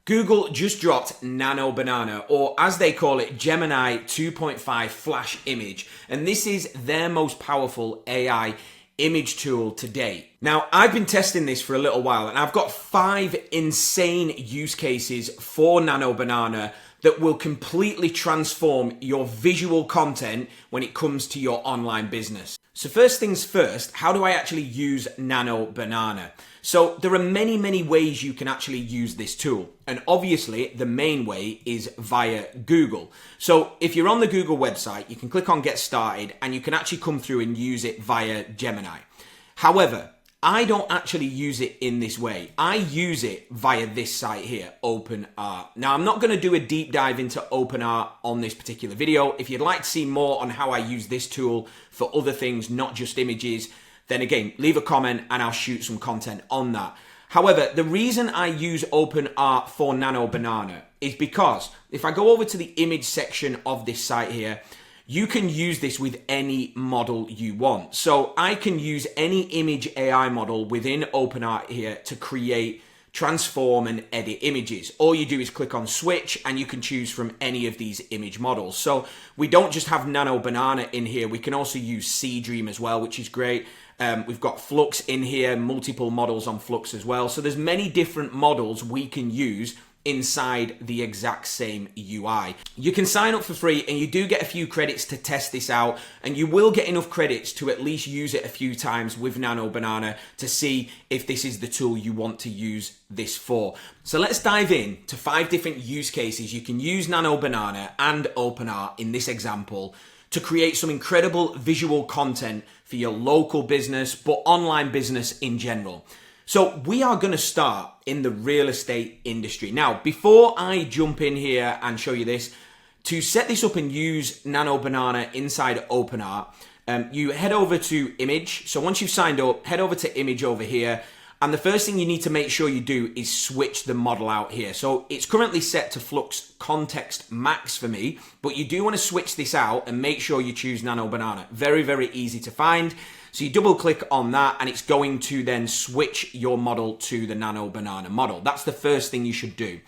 Google just dropped Nano Banana, or as they call it, Gemini 2.5 Flash Image, and this is their most powerful AI image tool to date. Now, I've been testing this for a little while, and I've got 5 insane use cases for Nano Banana that will completely transform your visual content when it comes to your online business. So first things first, how do I actually use Nano Banana? So there are many ways you can actually use this tool. And obviously the main way is via Google. So if you're on the Google website, you can click on Get Started and you can actually come through and use it via Gemini. However, I don't actually use it in this way. I use it via this site here, OpenArt. Now, I'm not going to do a deep dive into OpenArt on this particular video. If you'd like to see more on how I use this tool for other things, not just images, then again, leave a comment and I'll shoot some content on that. However, the reason I use OpenArt for Nano Banana is because if I go over to the image section of this site here, you can use this with any model you want. So I can use any image AI model within OpenArt here to create, transform and edit images. All you do is click on switch and you can choose from any of these image models. So we don't just have Nano Banana in here, we can also use Seedream as well, which is great. We've got Flux in here, multiple models on Flux as well. So there's many different models we can use inside the exact same UI. You can sign up for free and you do get a few credits to test this out, and you will get enough credits to at least use it a few times with Nano Banana to see if this is the tool you want to use this for. So let's dive in to 5 different use cases you can use Nano Banana and OpenArt in this example to create some incredible visual content for your local business, but online business in general. So we are going to start in the real estate industry. Now, before I jump in here and show you this, to set this up and use Nano Banana inside OpenArt, you head over to Image. So once you've signed up, head over to Image over here. And the first thing you need to make sure you do is switch the model out here. So it's currently set to Flux Context Max for me, but you do want to switch this out and make sure you choose Nano Banana. Very easy to find. So you double click on that and it's going to then switch your model to the Nano Banana model. That's the first thing you should do.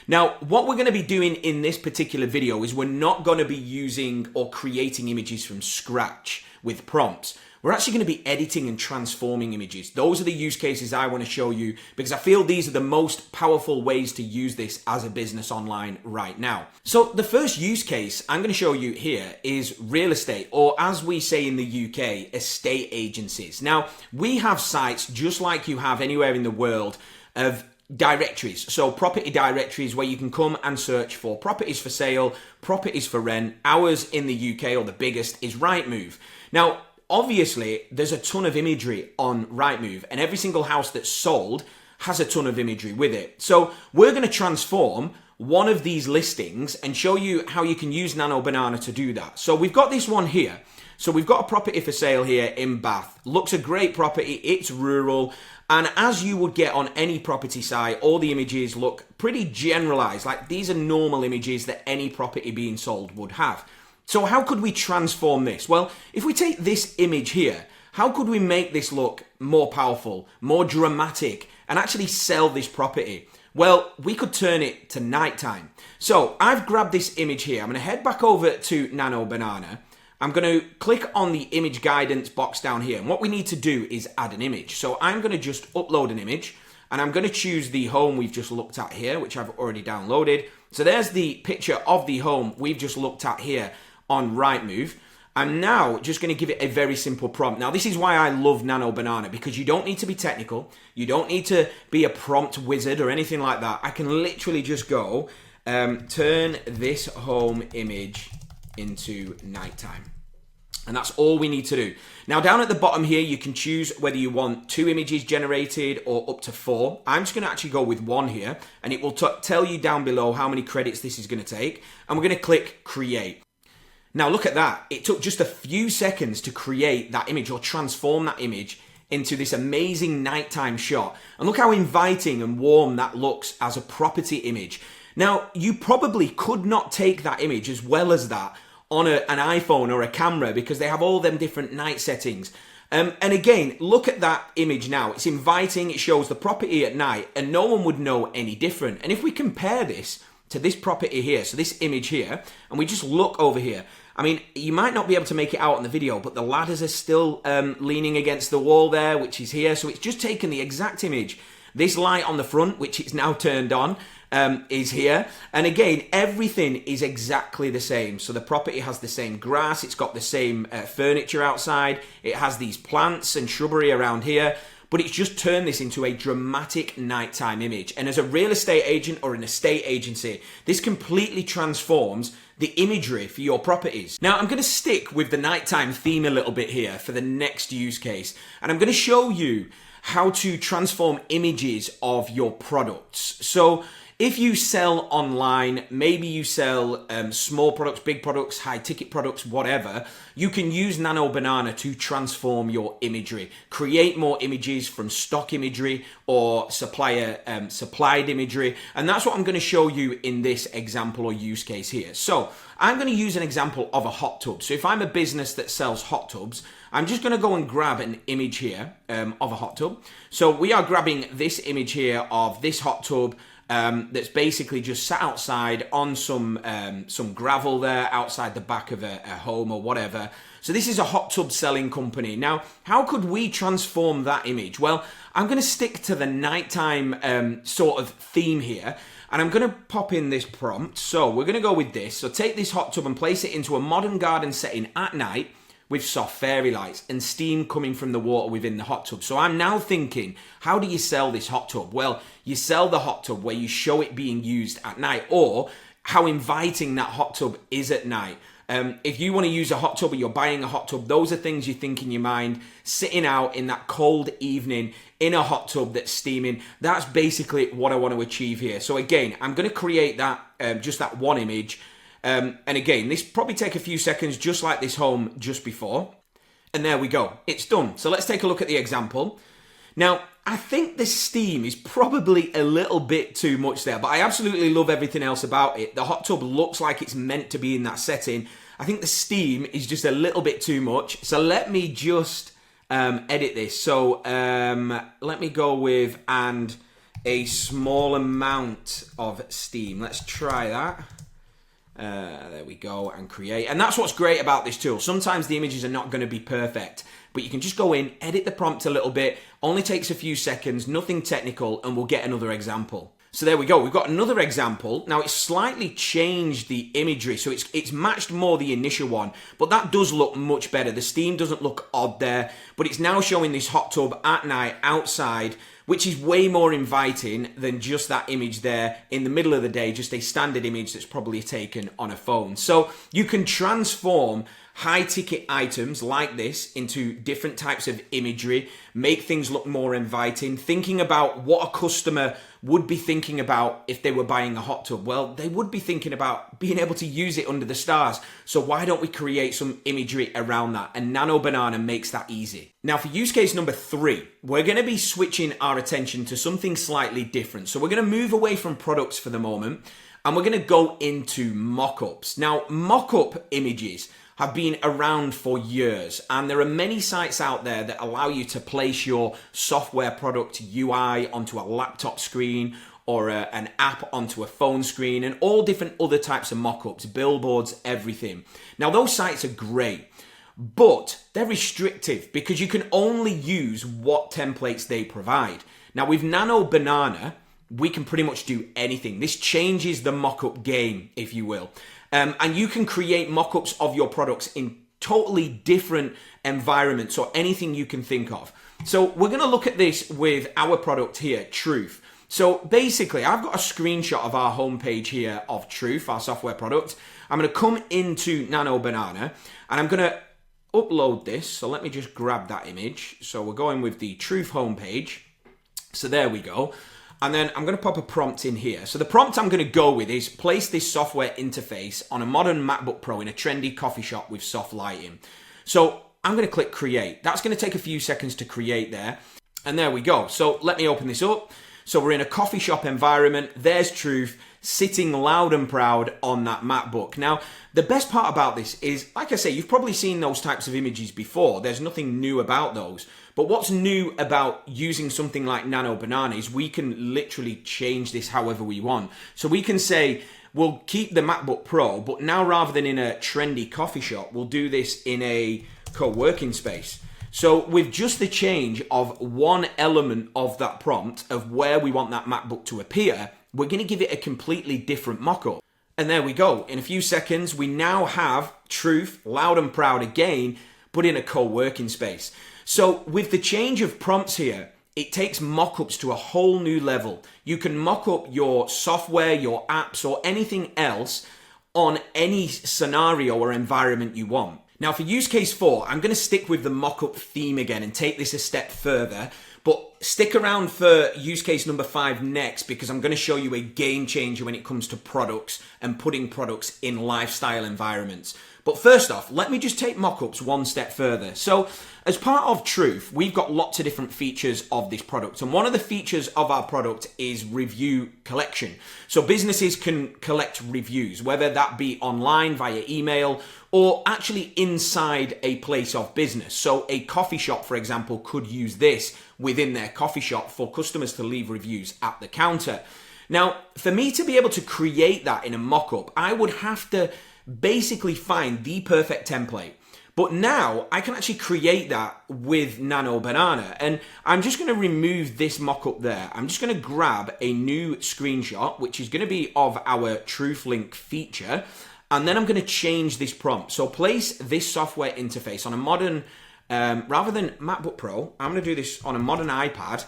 Now, what we're going to be doing in this particular video is we're not going to be using or creating images from scratch with prompts. We're actually going to be editing and transforming images. Those are the use cases I want to show you because I feel these are the most powerful ways to use this as a business online right now. So the first use case I'm going to show you here is real estate, or as we say in the UK, estate agencies. Now, we have sites just like you have anywhere in the world of directories. So property directories where you can come and search for properties for sale, properties for rent. Ours in the UK, or the biggest, is Rightmove. Now, obviously, there's a ton of imagery on Rightmove, and every single house that's sold has a ton of imagery with it. So we're going to transform one of these listings and show you how you can use Nano Banana to do that. So we've got this one here. So we've got a property for sale here in Bath. Looks a great property. It's rural. And as you would get on any property site, all the images look pretty generalized. Like these are normal images that any property being sold would have. So how could we transform this? Well, if we take this image here, how could we make this look more powerful, more dramatic, and actually sell this property? Well, we could turn it to nighttime. So I've grabbed this image here. I'm going to head back over to Nano Banana. I'm going to click on the image guidance box down here. And what we need to do is add an image. So I'm going to just upload an image, and I'm going to choose the home we've just looked at here, which I've already downloaded. So there's the picture of the home we've just looked at here on Rightmove. I'm now just going to give it a very simple prompt. Now, this is why I love Nano Banana, because you don't need to be technical. You don't need to be a prompt wizard or anything like that. I can literally just go, turn this home image into nighttime. And that's all we need to do. Now, down at the bottom here, you can choose whether you want 2 images generated or up to 4. I'm just going to actually go with 1 here, and it will tell you down below how many credits this is going to take. And we're going to click create. Now look at that. It took just a few seconds to create that image or transform that image into this amazing nighttime shot. And look how inviting and warm that looks as a property image. Now, you probably could not take that image as well as that on an iPhone or a camera because they have all them different night settings. And again, look at that image now. It's inviting, it shows the property at night, and no one would know any different. And if we compare this to this property here, so this image here, and we just look over here, I mean, you might not be able to make it out in the video, but the ladders are still leaning against the wall there, which is here. So it's just taken the exact image. This light on the front, which is now turned on, is here. And again, everything is exactly the same. So the property has the same grass, it's got the same furniture outside, it has these plants and shrubbery around here, but it's just turned this into a dramatic nighttime image. And as a real estate agent or an estate agency, this completely transforms the imagery for your properties. Now, I'm going to stick with the nighttime theme a little bit here for the next use case, and I'm going to show you how to transform images of your products. So if you sell online, maybe you sell small products, big products, high ticket products, whatever, you can use Nano Banana to transform your imagery. Create more images from stock imagery or supplier supplied imagery. And that's what I'm going to show you in this example or use case here. So I'm going to use an example of a hot tub. So if I'm a business that sells hot tubs, I'm just going to go and grab an image here of a hot tub. So we are grabbing this image here of this hot tub that's basically just sat outside on some gravel there outside the back of a home or whatever. So this is a hot tub selling company. Now, how could we transform that image? Well, I'm going to stick to the nighttime sort of theme here. And I'm going to pop in this prompt. So we're going to go with this. So take this hot tub and place it into a modern garden setting at night with soft fairy lights and steam coming from the water within the hot tub. So I'm now thinking, how do you sell this hot tub? Well, you sell the hot tub where you show it being used at night, or how inviting that hot tub is at night. If you want to use a hot tub or you're buying a hot tub, those are things you think in your mind, sitting out in that cold evening in a hot tub that's steaming. That's basically what I want to achieve here. So again, I'm going to create that, just that one image. And again, this probably take a few seconds, just like this home just before. And there we go. It's done. So let's take a look at the example. Now, I think the steam is probably a little bit too much there, but I absolutely love everything else about it. The hot tub looks like it's meant to be in that setting. I think the steam is just a little bit too much. So let me just edit this. So let me go with and a small amount of steam. Let's try that. There we go, and create. And that's what's great about this tool. Sometimes the images are not going to be perfect, but you can just go in, edit the prompt a little bit, only takes a few seconds, nothing technical, and we'll get another example. So there we go, we've got another example. Now it's slightly changed the imagery, so it's matched more the initial one, but that does look much better. The steam doesn't look odd there, but it's now showing this hot tub at night outside, which is way more inviting than just that image there in the middle of the day, just a standard image that's probably taken on a phone. So you can transform high ticket items like this into different types of imagery, make things look more inviting, thinking about what a customer would be thinking about if they were buying a hot tub. Well, they would be thinking about being able to use it under the stars. So why don't we create some imagery around that? And Nano Banana makes that easy. Now for use case number 3, we're going to be switching our attention to something slightly different. So we're going to move away from products for the moment, and we're going to go into mockups. Now, mockup images have been around for years, and there are many sites out there that allow you to place your software product UI onto a laptop screen or an app onto a phone screen, and all different other types of mockups, billboards, everything. Now those sites are great, but they're restrictive because you can only use what templates they provide. Now with Nano Banana, we can pretty much do anything. This changes the mockup game, if you will. And you can create mockups of your products in totally different environments or anything you can think of. So we're going to look at this with our product here, Truth. So basically, I've got a screenshot of our homepage here of Truth, our software product. I'm going to come into Nano Banana and I'm going to upload this. So let me just grab that image. So we're going with the Truth homepage. So there we go. And then I'm going to pop a prompt in here. So the prompt I'm going to go with is place this software interface on a modern MacBook Pro in a trendy coffee shop with soft lighting. So I'm going to click create. That's going to take a few seconds to create there. And there we go. So let me open this up. So we're in a coffee shop environment. There's Truth sitting loud and proud on that MacBook. Now, the best part about this is, like I say, you've probably seen those types of images before. There's nothing new about those. But what's new about using something like Nano Banana is we can literally change this however we want. So we can say, we'll keep the MacBook Pro, but now rather than in a trendy coffee shop, we'll do this in a co-working space. So with just the change of one element of that prompt of where we want that MacBook to appear, we're going to give it a completely different mock-up. And there we go. In a few seconds, we now have Truth, loud and proud again, but in a co-working space. So with the change of prompts here, it takes mockups to a whole new level. You can mock up your software, your apps, or anything else on any scenario or environment you want. Now for use case 4, I'm going to stick with the mockup theme again and take this a step further. But stick around for use case number 5 next, because I'm going to show you a game changer when it comes to products and putting products in lifestyle environments. But first off, let me just take mockups one step further. So as part of Truth, we've got lots of different features of this product. And one of the features of our product is review collection. So businesses can collect reviews, whether that be online via email or actually inside a place of business. So a coffee shop, for example, could use this within their coffee shop for customers to leave reviews at the counter. Now, for me to be able to create that in a mock-up, I would have to basically find the perfect template. But now I can actually create that with Nano Banana. And I'm just going to remove this mock-up there. I'm just going to grab a new screenshot, which is going to be of our Truth Link feature. And then I'm going to change this prompt. So place this software interface on a modern, rather than MacBook Pro, I'm going to do this on a modern iPad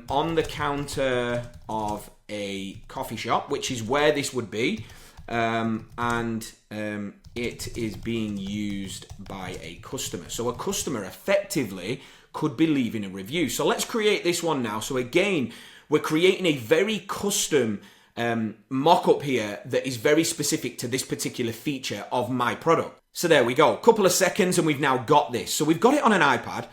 on the counter of a coffee shop, which is where this would be. It is being used by a customer. So a customer effectively could be leaving a review. So let's create this one now. So again, we're creating a very custom mock-up here that is very specific to this particular feature of my product. So there we go. A couple of seconds and we've now got this. So we've got it on an iPad.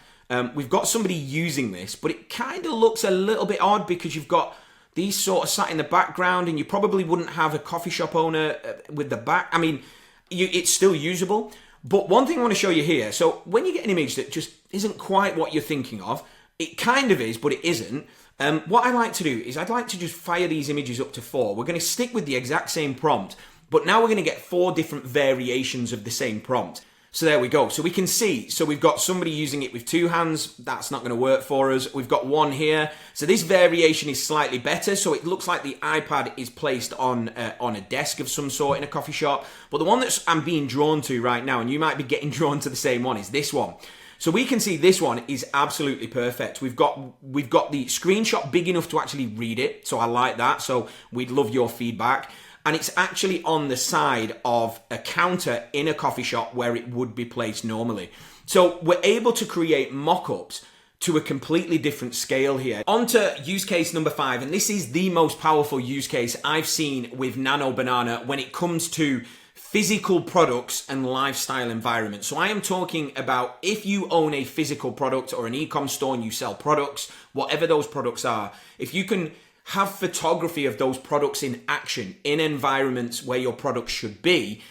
We've got somebody using this, but it kind of looks a little bit odd because you've got these sort of sat in the background, and you probably wouldn't have a coffee shop owner with the back. I mean, it's still usable. But one thing I want to show you here. So when you get an image that just isn't quite what you're thinking of, it kind of is, but it isn't. What I like to do is I'd like to just fire these images up to 4. We're going to stick with the exact same prompt, but now we're going to get 4 different variations of the same prompt. So there we go. So we can see, so we've got somebody using it with 2 hands. That's not going to work for us. We've got 1 here. So this variation is slightly better. So it looks like the iPad is placed on a desk of some sort in a coffee shop. But the one that I'm being drawn to right now, and you might be getting drawn to the same one, is this one. So we can see this one is absolutely perfect. We've got the screenshot big enough to actually read it. So I like that. So we'd love your feedback. And it's actually on the side of a counter in a coffee shop where it would be placed normally. So we're able to create mock-ups to a completely different scale here. On to use case number 5, and this is the most powerful use case I've seen with Nano Banana when it comes to physical products and lifestyle environments. So I am talking about if you own a physical product or an e-com store and you sell products, whatever those products are, if you can have photography of those products in action in environments where your products should be,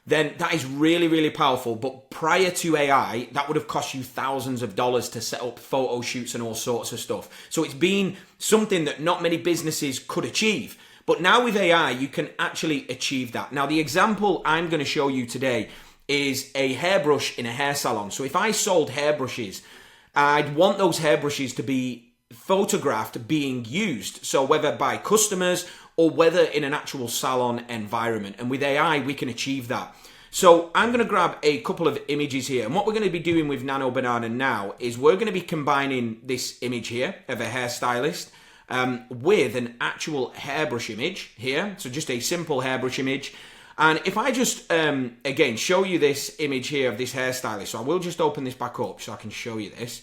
then that is really, really powerful. But prior to AI, that would have cost you thousands of dollars to set up photo shoots and all sorts of stuff. So it's been something that not many businesses could achieve. But now with AI, you can actually achieve that. Now, the example I'm going to show you today is a hairbrush in a hair salon. So if I sold hairbrushes, I'd want those hairbrushes to be photographed being used, so whether by customers or whether in an actual salon environment. And with AI, we can achieve that. So I'm going to grab a couple of images here, and what we're going to be doing with Nano Banana now is we're going to be combining this image here of a hairstylist with an actual hairbrush image here, so just a simple hairbrush image. And if I just again show you this image here of this hairstylist, so I will just open this back up so I can show you this.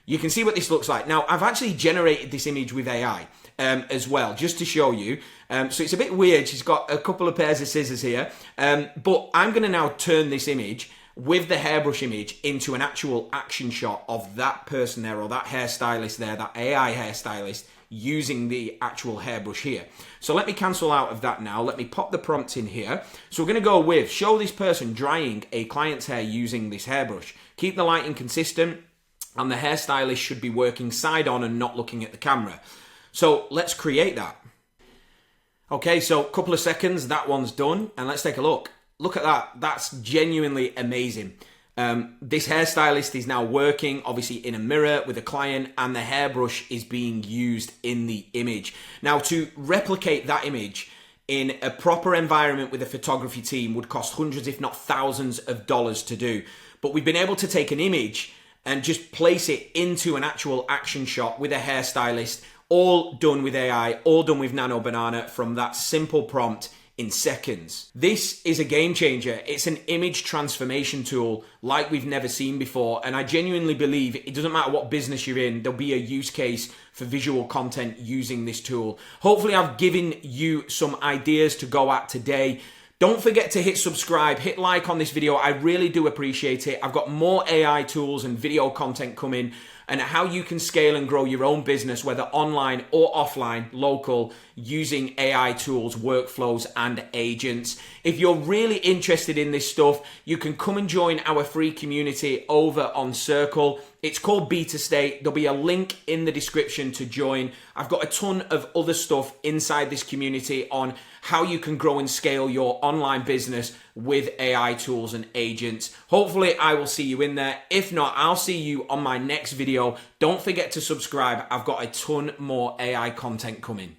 You can see what this looks like. Now, I've actually generated this image with AI as well, just to show you. So it's a bit weird. She's got a couple of pairs of scissors here. But I'm going to now turn this image with the hairbrush image into an actual action shot of that person there, or that hairstylist there, that AI hairstylist, using the actual hairbrush here. So let me cancel out of that now. Let me pop the prompt in here. So we're going to go with, show this person drying a client's hair using this hairbrush. Keep the lighting consistent, and the hairstylist should be working side on and not looking at the camera. So let's create that. Okay, so a couple of seconds, that one's done, and let's take a look. Look at that, that's genuinely amazing. This hairstylist is now working, obviously, in a mirror with a client, and the hairbrush is being used in the image. Now, to replicate that image in a proper environment with a photography team would cost hundreds, if not thousands of dollars to do. But we've been able to take an image and just place it into an actual action shot with a hairstylist, all done with AI, all done with Nano Banana from that simple prompt in seconds. This is a game changer. It's an image transformation tool like we've never seen before. And I genuinely believe it doesn't matter what business you're in, there'll be a use case for visual content using this tool. Hopefully I've given you some ideas to go at today. Don't forget to hit subscribe, hit like on this video. I really do appreciate it. I've got more AI tools and video content coming, and how you can scale and grow your own business, whether online or offline, local, using AI tools, workflows, and agents. If you're really interested in this stuff, you can come and join our free community over on Circle. It's called Beta State. There'll be a link in the description to join. I've got a ton of other stuff inside this community on how you can grow and scale your online business with AI tools and agents. Hopefully I will see you in there. If not, I'll see you on my next video. Don't forget to subscribe. I've got a ton more AI content coming.